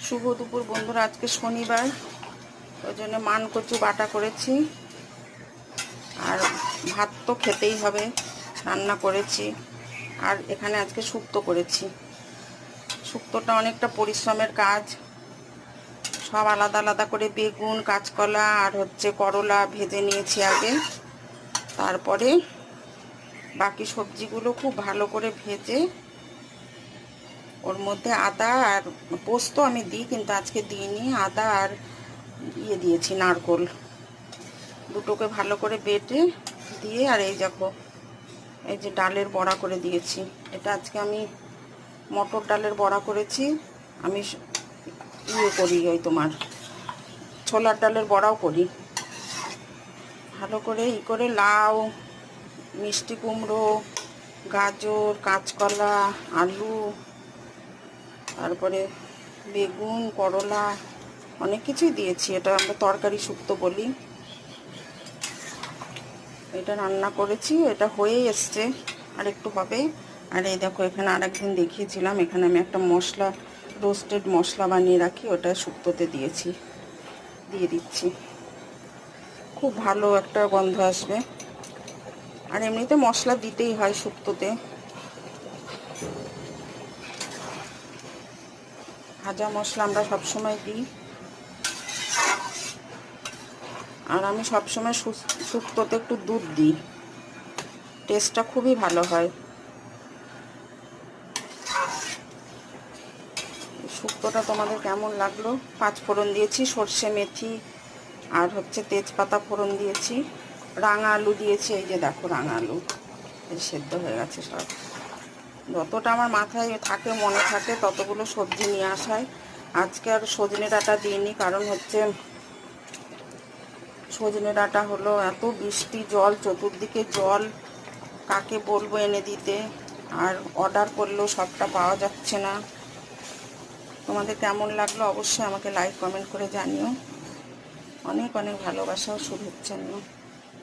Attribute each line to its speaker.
Speaker 1: শুভ দুপুর বন্ধুরা। আজকে শনিবার, ওই জন্য মান কচু বাটা করেছি। আর ভাত তো খেতেই হবে, রান্না করেছি। আর এখানে আজকে শুক্তো করেছি। শুক্তোটা অনেকটা পরিশ্রমের কাজ। সব আলাদা আলাদা করে বেগুন, কাঁচকলা আর করলা ভেজে নিয়েছি আগে। তারপরে বাকি সবজিগুলো খুব ভালো করে ভেজে ওর মধ্যে আদা আর পোস্ত আমি দিই, কিন্তু আজকে দিইনি। আদা আর দিয়েছি নারকোল, দুটোকে ভালো করে বেটে দিয়ে, আর এই দেখো এই যে ডালের বড়া করে দিয়েছি। এটা আজকে আমি মটর ডালের বড়া করেছি। আমি করি ওই তোমার ছোলার ডালের বড়াও করি। ভালো করে করে লাউ, মিষ্টি কুমড়ো, গাজর, কাঁচকলা, আলু, তারপরে বেগুন, করলা, অনেক কিছুই দিয়েছি। এটা আমরা তরকারি শুক্তো বলি। এটা রান্না করেছি, এটা হয়েই এসছে, আর একটু হবে। আর এই দেখো এখানে আরেকদিন দেখিয়েছিলাম, এখানে আমি একটা মশলা, রোস্টেড মশলা বানিয়ে রাখি, ওটা শুক্তোতে দিয়ে দিচ্ছি। খুব ভালো একটা গন্ধ আসবে। আর এমনিতে মশলা দিতেই হয় শুক্তোতে। ভাজা মশলা আমরা সবসময় দিই। আর আমি সবসময় শুক্তোতে একটু দুধ দিই, টেস্টটা খুবই ভালো হয়। শুক্তোটা তোমাদের কেমন লাগলো? 5 ফোড়ন দিয়েছি, সর্ষে, মেথি আর তেজপাতা ফোড়ন দিয়েছি। রাঙা আলু দিয়েছি, এই যে দেখো রাঙা আলু সেদ্ধ হয়ে গেছে সব। যতটা আমার মাথায় থাকে, মনে থাকে, ততগুলো সবজি নিয়ে আসায়। আজকে আর সজনে ডাঁটা দিইনি, কারণ সজনে ডাঁটা হলো এত বৃষ্টি, জল চতুর্দিকে জল, কাকে বলবো এনে দিতে। আর অর্ডার করলেও সবটা পাওয়া যাচ্ছে না। তোমাদের কেমন লাগলো অবশ্যই আমাকে লাইক কমেন্ট করে জানিও। অনেক অনেক ভালোবাসা ও শুভেচ্ছা নিও।